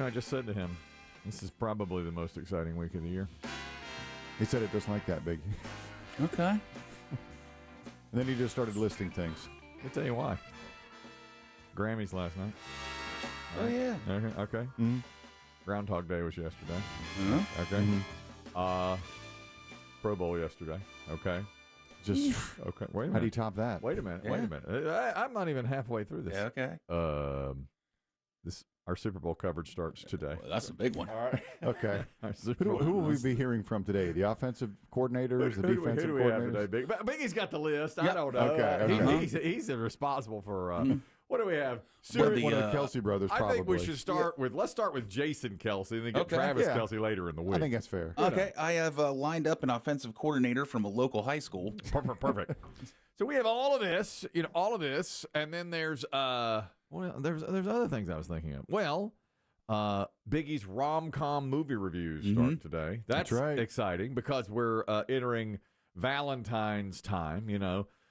I just said to him, this is probably the most exciting week of the year. He said it just like that, Biggie. Okay. And then he just started listing things. I'll tell you why. Grammys last night. Oh, yeah. Okay. Mm-hmm. Groundhog Day was yesterday. Uh-huh. Okay. Mm-hmm. Pro Bowl yesterday. Okay. Just Okay. Wait a minute. how do you top that? Wait a minute. Yeah. Wait a minute. I'm not even halfway through this. Yeah, okay. Our Super Bowl coverage starts today. Well, that's a big one. All right. Okay. Our Super Who Bowl- will we be hearing from today? The offensive coordinators, the defensive who do we have coordinators? today, Big? Biggie's got the list. I Yep. don't know. Okay. He's responsible for. What do we have? Well, One of the Kelsey brothers, probably. I think we should start with. Let's start with Jason Kelsey, and then get Okay. Travis Yeah. Kelsey later in the week. I think that's fair. Okay, I have lined up an offensive coordinator from a local high school. Perfect. So we have all of this, and then there's there's other things I was thinking of. Well, Biggie's Rom-com movie reviews start today. That's right. exciting because we're entering Valentine's time,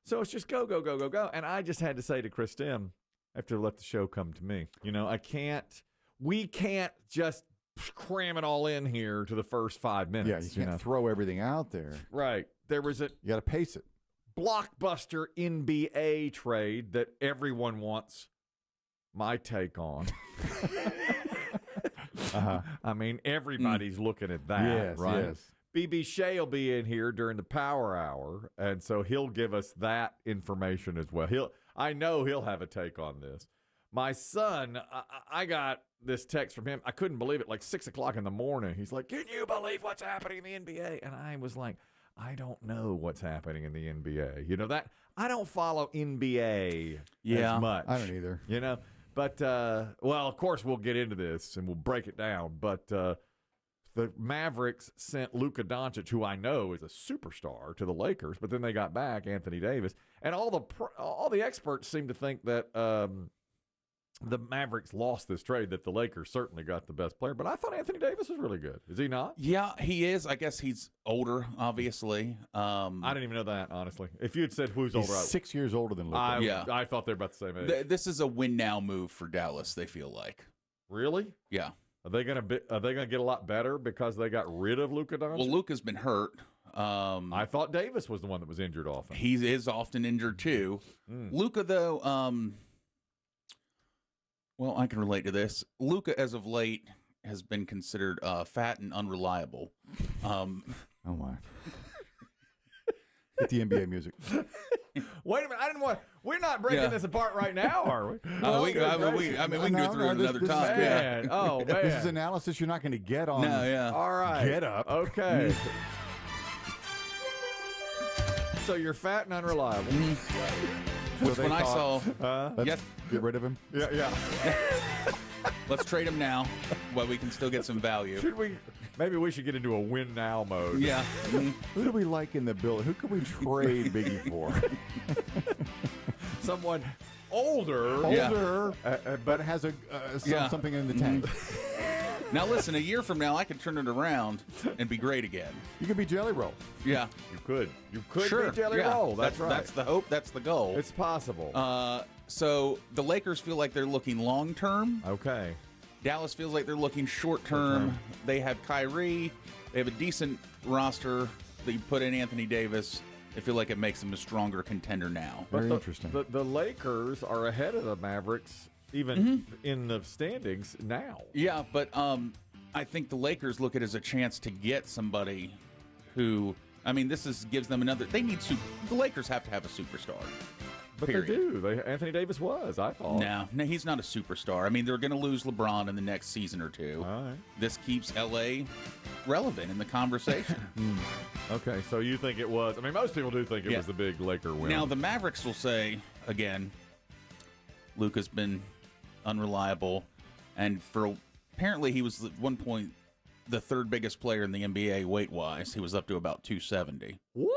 So it's just go. And I just had to say to Chris Demm, I have to let the show come to me. We can't just cram it all in here to the first 5 Yeah, minutes. you can't throw everything out there. Right. There was a You got to pace it. blockbuster NBA trade that everyone wants my take on. I mean, everybody's looking at that, Yes, right? yes. BB Shea will be in here during the power hour, and so he'll give us that information as well. I know he'll have a take on this. My son, I got this text from him. I couldn't believe it, like 6 o'clock in the morning. He's like, "Can you believe what's happening in the NBA?" And I was like, I don't know what's happening in the NBA. That I don't follow NBA as much. I don't either. But, well, of course, we'll get into this and we'll break it down. But the Mavericks sent Luka Doncic, who I know is a superstar, to the Lakers. But then they got back Anthony Davis. And all the experts seem to think that the Mavericks lost this trade, that the Lakers certainly got the best player. But I thought Anthony Davis was really good. Is he not? Yeah, he is. I guess he's older, obviously. I didn't even know that, honestly. If you had said who's He's older, 6 years older than Luka. Yeah. I thought they're about the same age. This is a win-now move for Dallas, they feel like. Really? Yeah. Are they gonna get a lot better because they got rid of Luka Doncic? Well, Luka's been hurt. I thought Davis was the one that was injured often. He is often injured, too. Luka, though, well, I can relate to this. Luka, as of late, has been considered fat and unreliable. Oh, my. Get the NBA music. Wait a minute! I didn't want. We're not breaking this apart right now, are we? We can go through it another this is time. Man, oh man, This is analysis you're not going to get on. No, yeah. all right. Get up. Okay. So you're fat and unreliable. Which they when I thought- saw, Let's yes, get rid of him. Yeah. let's trade him now, while we can still get some value. Should we? Maybe we should get into a win now mode. Yeah. Who do we like in the building? Who could we trade Biggie for? Someone older. Older, but has Yeah. something in the tank. Now listen, a year from now, I could turn it around and be great again. You could be Jelly Roll. Yeah. You could. You could Sure. be Jelly yeah. Roll. That's right. That's the hope. That's the goal. It's possible. So the Lakers feel like they're looking long term. Okay. Dallas feels like they're looking short term. They have Kyrie. They have a decent roster. They put in Anthony Davis. I feel like it makes them a stronger contender now. Very the, interesting. The Lakers are ahead of the Mavericks, even in the standings now. Yeah, but I think the Lakers look at it as a chance to get somebody who, I mean, gives them another. The Lakers have to have a superstar. But period. they do. Anthony Davis was, I thought. No, he's not a superstar. I mean, they're going to lose LeBron in the next season or two. All right. This keeps L.A. relevant in the conversation. Okay, so you think it was. I mean, most people do think it was the big Laker win. Now, the Mavericks will say, again, Luka's been unreliable. And apparently he was at one point the third biggest player in the NBA weight-wise. He was up to about 270. What?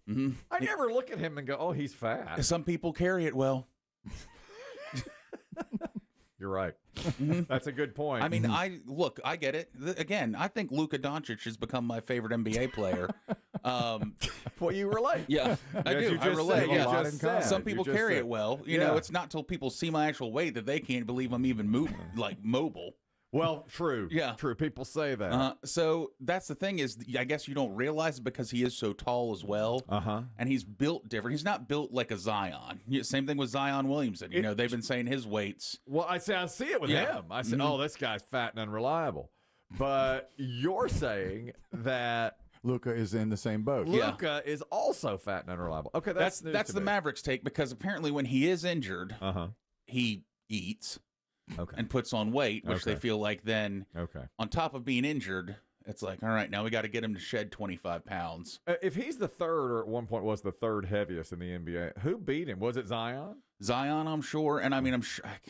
I never look at him and go, oh, he's fat. Some people carry it well. You're right. That's a good point. I mean, I get it. Again, I think Luka Doncic has become my favorite NBA player. Well, you relate. Yeah, I Yes, do. you I just relate. said- Yeah. you just said. Some You people just carry said. it well. You know, it's not till people see my actual weight that they can't believe I'm even mobile. Well, true. Yeah. True. People say that. So that's the thing is, I guess you don't realize it because he is so tall as well. And he's built different. He's not built like a Zion. Same thing with Zion Williamson. You know, they've been saying his weights. Well, I see it with him. I said, oh, this guy's fat and unreliable. But you're saying that Luka is in the same boat. Luka is also fat and unreliable. Okay, that's the Mavericks take, because apparently when he is injured, he eats and puts on weight, which they feel like then on top of being injured, it's like, all right, now we got to get him to shed 25 pounds. If he's the third, or at one point was the third heaviest in the NBA, who beat him? Was it Zion? Zion, I'm sure. And I mean,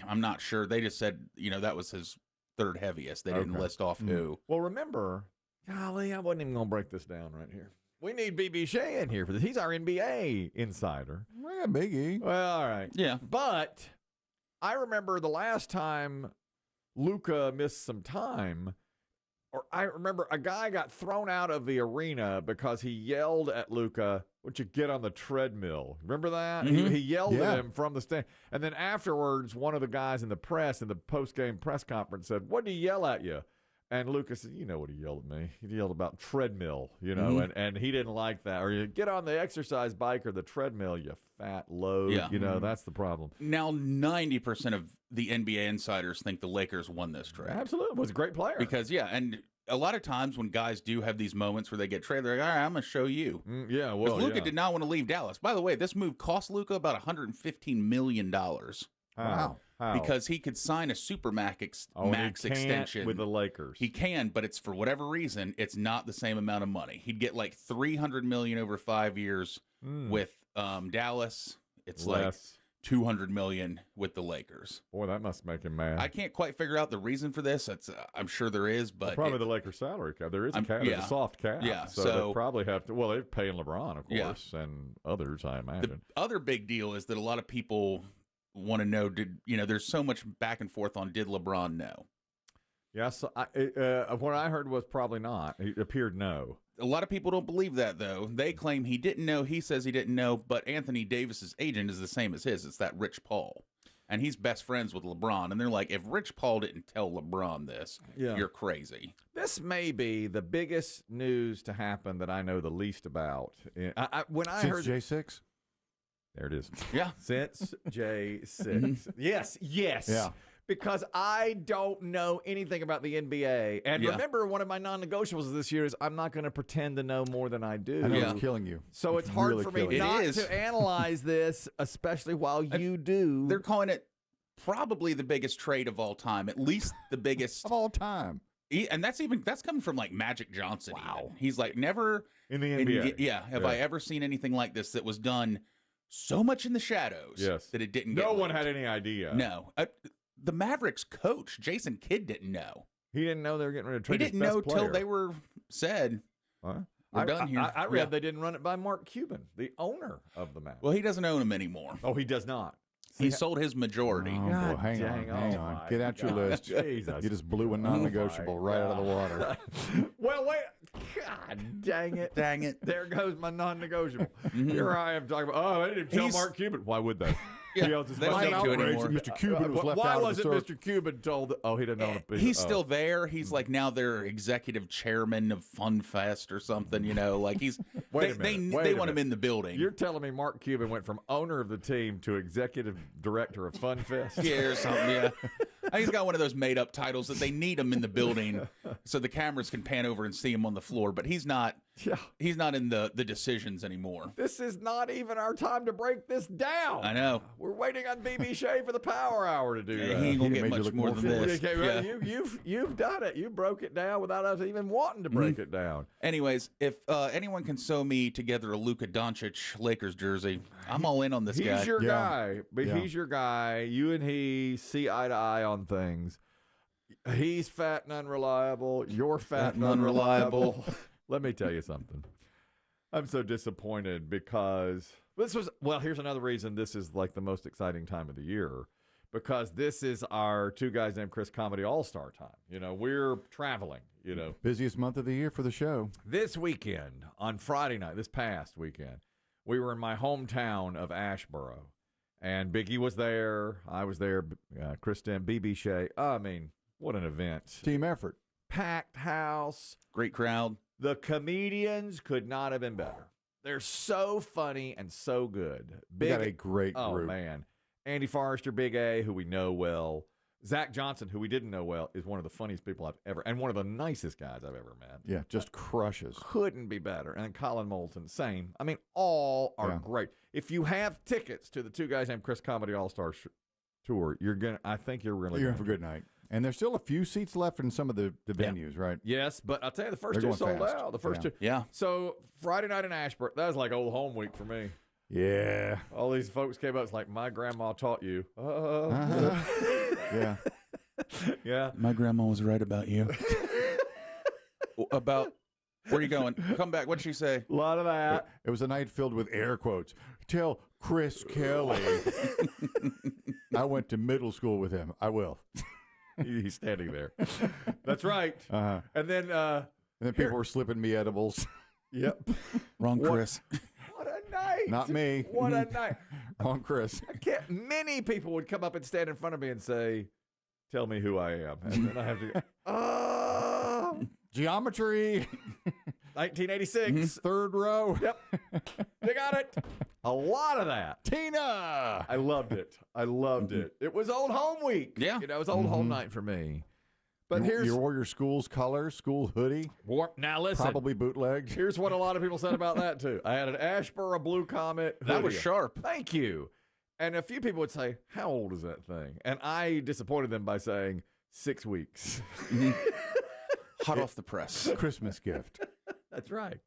I'm not sure. They just said, that was his third heaviest. They didn't list off who. Well, remember, golly, I wasn't even going to break this down right here. We need BB Shea in here for this. He's our NBA insider. Yeah, Biggie. Well, all right. Yeah. But I remember the last time Luka missed some time, or I remember a guy got thrown out of the arena because he yelled at Luka, "Would you get on the treadmill?" Remember that? He yelled at him from the stand. And then afterwards, one of the guys in the press, in the post-game press conference, said, "What did he yell at you?" And Luka said, "You know what he yelled at me. He yelled about treadmill, and he didn't like that. Or you get on the exercise bike or the treadmill, you fat load. Yeah. That's the problem." Now, 90% of the NBA insiders think the Lakers won this trade. Absolutely. Was a great player. Because, and a lot of times when guys do have these moments where they get traded, they're like, all right, I'm going to show you. Well, Luka did not want to leave Dallas. By the way, this move cost Luka about $115 million. Wow. How? Because he could sign a super max extension with the Lakers. He can, but it's for whatever reason, it's not the same amount of money. He'd get like $300 million over 5 years with Dallas. It's less. Like $200 million with the Lakers. Boy, that must make him mad. I can't quite figure out the reason for this. I'm sure there is, but probably the Lakers salary cap. There is a cap. There's a soft cap. Yeah, so they probably have to. Well, they're paying LeBron, of course, and others, I imagine. The other big deal is that a lot of people want to know, there's so much back and forth on, did LeBron know? Yes, what I heard was probably not. It appeared no. A lot of people don't believe that, though. They claim he didn't know. He says he didn't know, but Anthony Davis's agent is the same as his. It's that Rich Paul. And he's best friends with LeBron. And they're like, if Rich Paul didn't tell LeBron this, you're crazy. This may be the biggest news to happen that I know the least about. When I heard J6? There it is. Yeah. Since J6. Yes. Yeah. Because I don't know anything about the NBA. And remember, one of my non-negotiables this year is I'm not going to pretend to know more than I do. I know it's killing you. So it's hard for me not to analyze this, especially while you do. They're calling it probably the biggest trade of all time, at least the biggest. Of all time. And that's coming from like Magic Johnson. Wow. Even. He's like, never. In the NBA. Have I ever seen anything like this that was done so much in the shadows that it didn't get No one leaked. had any idea. No. The Mavericks coach, Jason Kidd, didn't know. He didn't know they were getting ready to trade He didn't know till they were said, we're done here. I read they didn't run it by Mark Cuban, the owner of the Mavericks. Well, he doesn't own them anymore. Oh, he does not. He sold his majority. Oh, boy, hang on. Get out your list. Jesus. You just blew a non-negotiable right out of the water. Well, wait. God dang it. Dang it. There goes my non-negotiable. Here I am talking about, I didn't even tell Mark Cuban. Why would they? They don't do it anymore. Mr. Cuban was left Why out wasn't of the Mr. Cuban told? He didn't own a. He's still there. He's like now their executive chairman of Fun Fest or something. Like he's. They want him in the building. You're telling me Mark Cuban went from owner of the team to executive director of Fun Fest? Yeah, or something. Yeah. He's got one of those made-up titles that they need him in the building so the cameras can pan over and see him on the floor. But he's not. Yeah. He's not in the decisions anymore. This is not even our time to break this down. I know. We're waiting on BB Shea for the Power Hour to do that. He ain't gonna get much more than this. Okay, right? You've done it. You broke it down without us even wanting to break it down. Anyways, if anyone can sew me together a Luka Doncic Lakers jersey, I'm all in on this guy. He's your guy. But he's your guy. You and he see eye to eye on things. He's fat and unreliable. You're fat and unreliable. Let me tell you something. I'm so disappointed because here's another reason this is like the most exciting time of the year, because this is our Two Guys Named Chris Comedy All-Star time. We're traveling, Busiest month of the year for the show. This weekend, on Friday night, this past weekend, we were in my hometown of Ashboro, and Biggie was there. I was there, Chris Demm, BB Shea. What an event. Team effort. Packed house. Great crowd. The comedians could not have been better. They're so funny and so good. We got a great group. Oh, man. Andy Forrester, Big A, who we know well. Zach Johnson, who we didn't know well, is one of the funniest people I've ever, and one of the nicest guys I've ever met. Yeah, just crushes. Couldn't be better. And then Colin Moulton, same. I mean, all are great. If you have tickets to the Two Guys Named Chris Comedy All-Star Tour, I think you're really You're in for a good night. And there's still a few seats left in some of the venues, right? Yes, but I'll tell you, the first They're two going sold fast. out. The first two. Yeah. So Friday night in Ashboro, that was like old home week for me. Yeah. All these folks came up. It's like, my grandma taught you. Yeah. Yeah. My grandma was right about you. About where are you going? Come back. What'd she say? A lot of that. It was a night filled with air quotes. Tell Chris Kelly I went to middle school with him. I will. He's standing there. That's right. Uh-huh. And then People were slipping me edibles. Yep. Wrong, Chris. What a night. Not me. What a night. Wrong, Chris. Many people would come up and stand in front of me and say, tell me who I am. And then I have to go, Geometry. 1986. Third row. Yep. They got it. A lot of that. Tina. I loved it. I loved it. It was old home week. Yeah. It was old home night for me. But You wore your school's colors, school hoodie. Now listen. Probably bootlegged. Here's what a lot of people said about that too. I had an Ashboro Blue Comet. That was hoodie. sharp. Thank you. And a few people would say, how old is that thing? And I disappointed them by saying 6 weeks. Hot off the press. Christmas gift. That's right.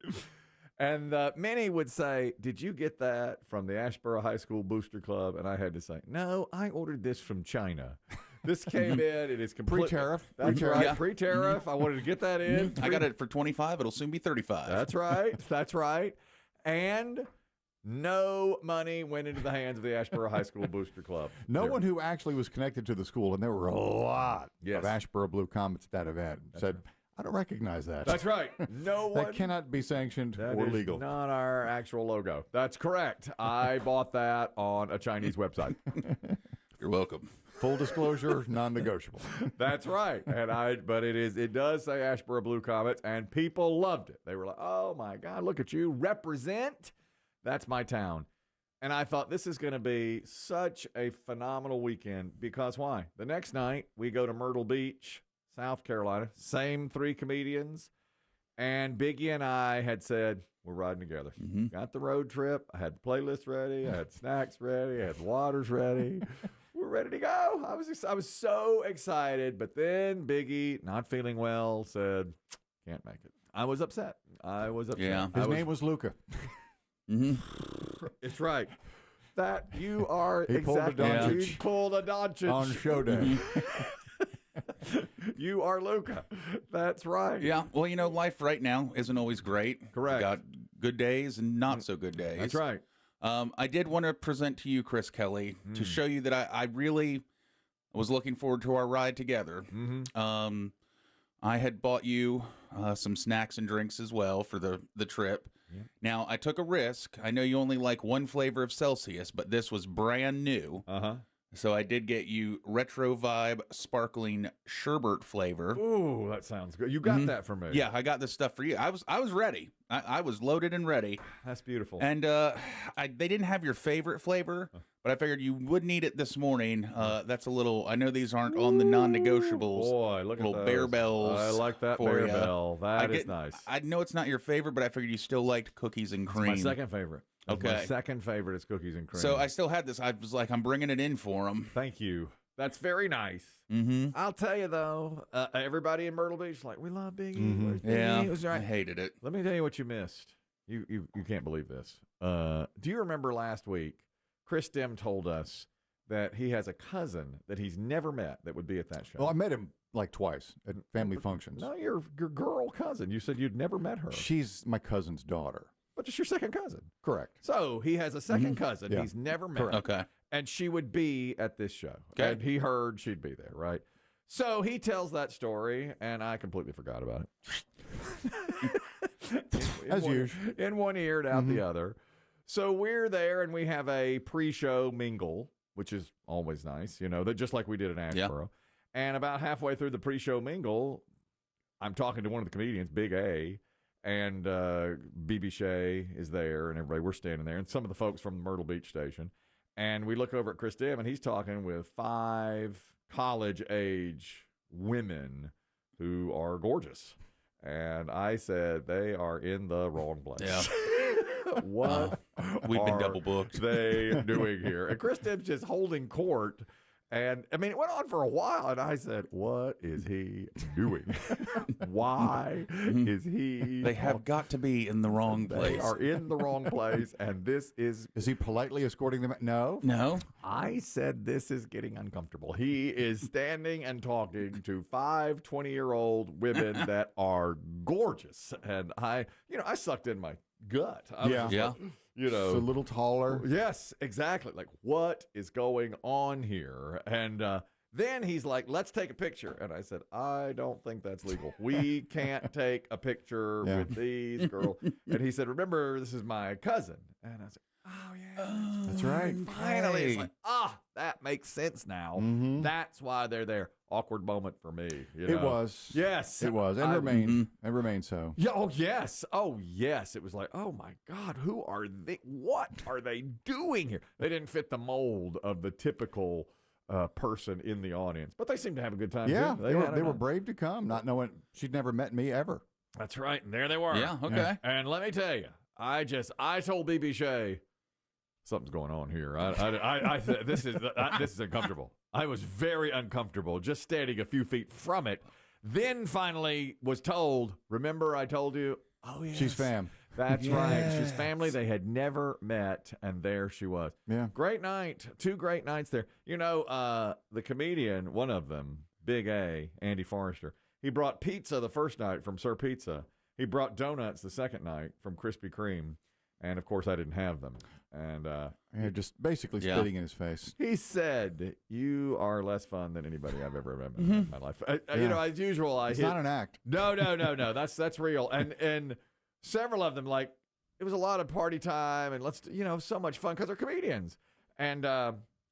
And many would say, did you get that from the Ashboro High School Booster Club? And I had to say, no, I ordered this from China. This came in. It is complete. Pre-tariff. That's right. Yeah. Pre-tariff. I wanted to get that in. I got it for 25. It'll soon be 35. That's right. That's right. And no money went into the hands of the Ashboro High School Booster Club. No one who actually was connected to the school, and there were a lot Yes. of Ashboro Blue Comets at that event, said, I don't recognize that. That's right. No one. That cannot be sanctioned That or is legal. not our actual logo. That's correct. I bought that on a Chinese website. You're welcome. Full disclosure, non-negotiable. That's right. But it does say Ashboro Blue Comets, and people loved it. They were like, oh my God, look at you. Represent. That's my town. And I thought this is going to be such a phenomenal weekend because why? The next night we go to Myrtle Beach, South Carolina, same 3 comedians. And Biggie and I had said, we're riding together. Got the road trip. I had the playlist ready. I had snacks ready. I had waters ready. We're ready to go. I was so excited. But then Biggie, not feeling well, said, can't make it. I was upset. Yeah. His name was Luca. It's right. That you are He pulled a exactly. Doncic. You pulled a Doncic. On show day. You are Luca. That's right. Yeah. Well, life right now isn't always great. Correct. We got good days and not so good days. That's right. I did want to present to you, Chris Kelly, to show you that I really was looking forward to our ride together. I had bought you some snacks and drinks as well for the trip. Yep. Now, I took a risk. I know you only like one flavor of Celsius, but this was brand new. So I did get you Retro Vibe Sparkling Sherbet flavor. Ooh, that sounds good. You got that for me. Yeah, I got this stuff for you. I was ready. I was loaded and ready. That's beautiful. And they didn't have your favorite flavor, but I figured you would need it this morning. That's a little. I know these aren't on the non-negotiables. Boy, look at little those. Bear Bells. I like that for Bear ya. Bell. That is nice. I know it's not your favorite, but I figured you still liked cookies and cream. It's my second favorite. Okay. My second favorite is cookies and cream. So I still had this. I was like, I'm bringing it in for them. Thank you. That's very nice. I'll tell you though, everybody in Myrtle Beach like, we love Biggie. Where's Biggie? Yeah, It was right. I hated it. Let me tell you what you missed. You can't believe this. Do you remember last week, Chris Demm told us that he has a cousin that he's never met that would be at that show? Well, I met him like twice at family functions. No, your girl cousin. You said you'd never met her. She's my cousin's daughter. But it's your second cousin. Correct. So he has a second cousin Yeah. he's never met. Correct. Okay. And she would be at this show. Okay. And he heard she'd be there, right? So he tells that story, and I completely forgot about it. As usual. In one ear and out the other. So we're there, and we have a pre-show mingle, which is always nice, that just like we did in Ashboro. And about halfway through the pre-show mingle, I'm talking to one of the comedians, Big A, and BB Shea is there, and everybody, we're standing there, and some of the folks from the Myrtle Beach station. And we look over at Chris Demm, and he's talking with 5 college-age women who are gorgeous. And I said, they are in the wrong place. Yeah. What We've been are double booked. they doing here? And Chris Demm's just holding court. And, I mean, it went on for a while, and I said, what is he doing? Why is he? They have got to be in the wrong They place. are in the wrong place, and this is... Is he politely escorting them? No. No? I said this is getting uncomfortable. He is standing and talking to 5 20-year-old women that are gorgeous. And I sucked in my gut. I was Yeah. just Yeah. like, you know, It's a little taller. yes, exactly. Like, what is going on here? And then he's like, let's take a picture. And I said, I don't think that's legal. We can't take a picture Yeah. with these girls. And he said, remember, this is my cousin. And I said, oh, yeah. That's right. Finally, it's like, that makes sense now. Mhm. That's why they're there. Awkward moment for me. You It know? was. Yes. It was. And remains so. Yeah, oh, yes. Oh, yes. It was like, oh, my God, who are they? What are they doing here? They didn't fit the mold of the typical person in the audience, but they seemed to have a good time. Yeah, too. they were brave to come, not knowing she'd never met me ever. That's right. And there they were. Yeah, okay. And let me tell you, I told BB Shea, something's going on here. This is uncomfortable. I was very uncomfortable just standing a few feet from it. Then finally was told, remember I told you? Oh, yeah. She's fam. That's right. She's family. They had never met, and there she was. Yeah. Great night. 2 great nights there. You know, the comedian, one of them, Big A, Andy Forrester, he brought pizza the first night from Sir Pizza. He brought donuts the second night from Krispy Kreme. And, of course, I didn't have them. And Yeah, just basically spitting in his face. he said, you are less fun than anybody I've ever met in my life. You know, as usual, It's not an act. No. That's real. And several of them, like, it was a lot of party time and so much fun because they're comedians. And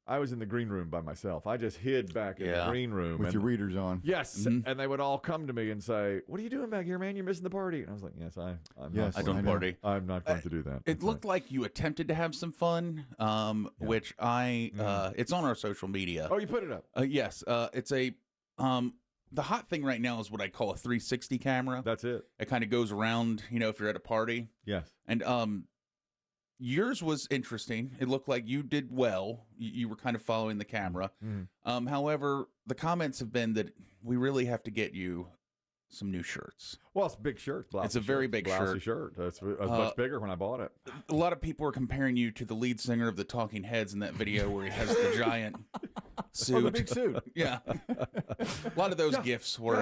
I was in the green room by myself. I just hid back in the green room. With your readers on. Yes. And they would all come to me and say, what are you doing back here, man? You're missing the party. And I was like, yes, Yes, I don't party. I'm not going to do that. It looked like you attempted to have some fun, which it's on our social media. Oh, you put it up. Yes, it's a the hot thing right now is what I call a 360 camera. That's it. It kind of goes around, if you're at a party. Yes. And yours was interesting. It looked like you did well. You were kind of following the camera. However, the comments have been that we really have to get you some new shirts. Well, it's a big shirt. It's a very big shirt. It's much bigger when I bought it. A lot of people are comparing you to the lead singer of the Talking Heads in that video where he has the giant suit. Oh, the big suit. Yeah. A lot of those gifts were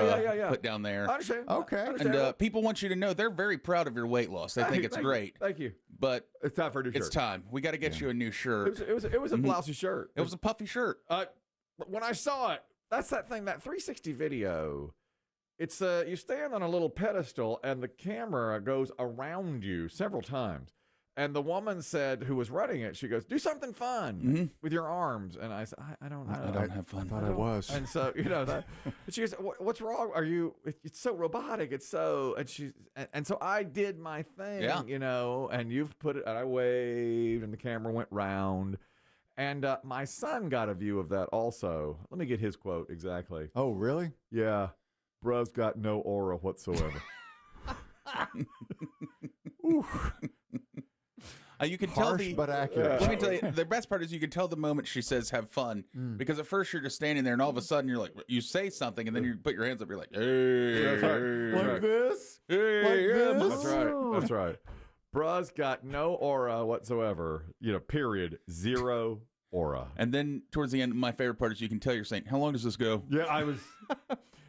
put down there. I understand. Okay. And people want you to know they're very proud of your weight loss. They think it's great. Thank you. But it's time for a new shirt. It's time. We got to get you a new shirt. It was a blousy shirt. It was a puffy shirt. When I saw it, that's that thing, that 360 video. It's you stand on a little pedestal and the camera goes around you several times. And the woman said, who was running it, she goes, do something fun with your arms. And I said, I don't know. I don't have fun. I thought I was. And so, that. And she goes, what's wrong? It's so robotic. It's so, and so I did my thing, and you've put it, and I waved and the camera went round. And my son got a view of that also. Let me get his quote exactly. Oh, really? Yeah. Bruh's got no aura whatsoever. You can tell Harsh but accurate. Let me tell you, the best part is you can tell the moment she says "have fun" because at first you're just standing there, and all of a sudden you're like, you say something, and then you put your hands up, you're like, "Hey, That's right. Like this? hey, Like yeah, this? That's right. Bruh's got no aura whatsoever. Period. Zero aura. And then towards the end, my favorite part is you can tell you're saying, "How long does this go?" Yeah, I was.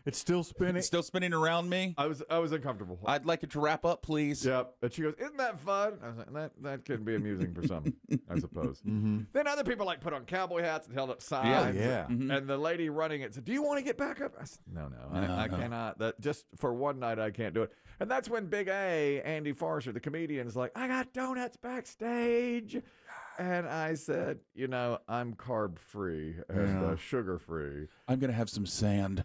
It's still spinning. It's still spinning around me. I was uncomfortable. I'd like it to wrap up, please. Yep. And she goes, isn't that fun? I was like, that could be amusing for some, I suppose. Then other people put on cowboy hats and held up signs. Yeah. And the lady running it said, do you want to get back up? I said, no, I cannot. That just for one night, I can't do it. And that's when Big A, Andy Forrester, the comedian, is like, I got donuts backstage. And I said, I'm carb free and sugar free. I'm going to have some sand.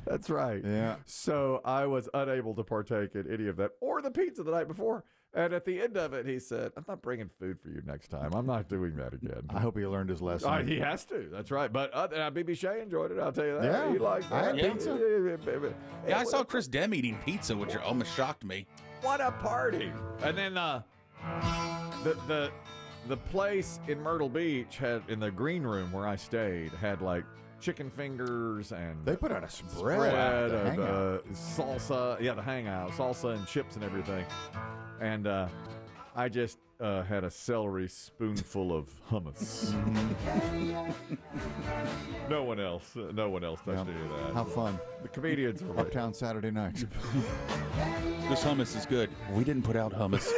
That's right. Yeah. So I was unable to partake in any of that or the pizza the night before. And at the end of it, he said, I'm not bringing food for you next time. I'm not doing that again. I hope he learned his lesson. He has to. That's right. But BB Shea enjoyed it. I'll tell you that. Yeah. He liked I that. had pizza. Yeah, I saw Chris Demm eating pizza, which almost shocked me. What a party. And then the place in Myrtle Beach had, in the green room where I stayed, had like chicken fingers and They put out a spread. salsa. Yeah, the hangout. Salsa and chips and everything. And I just had a celery spoonful of hummus. No one else touched any of that. How fun. The comedians were like, Uptown Saturday night. This hummus is good. We didn't put out hummus.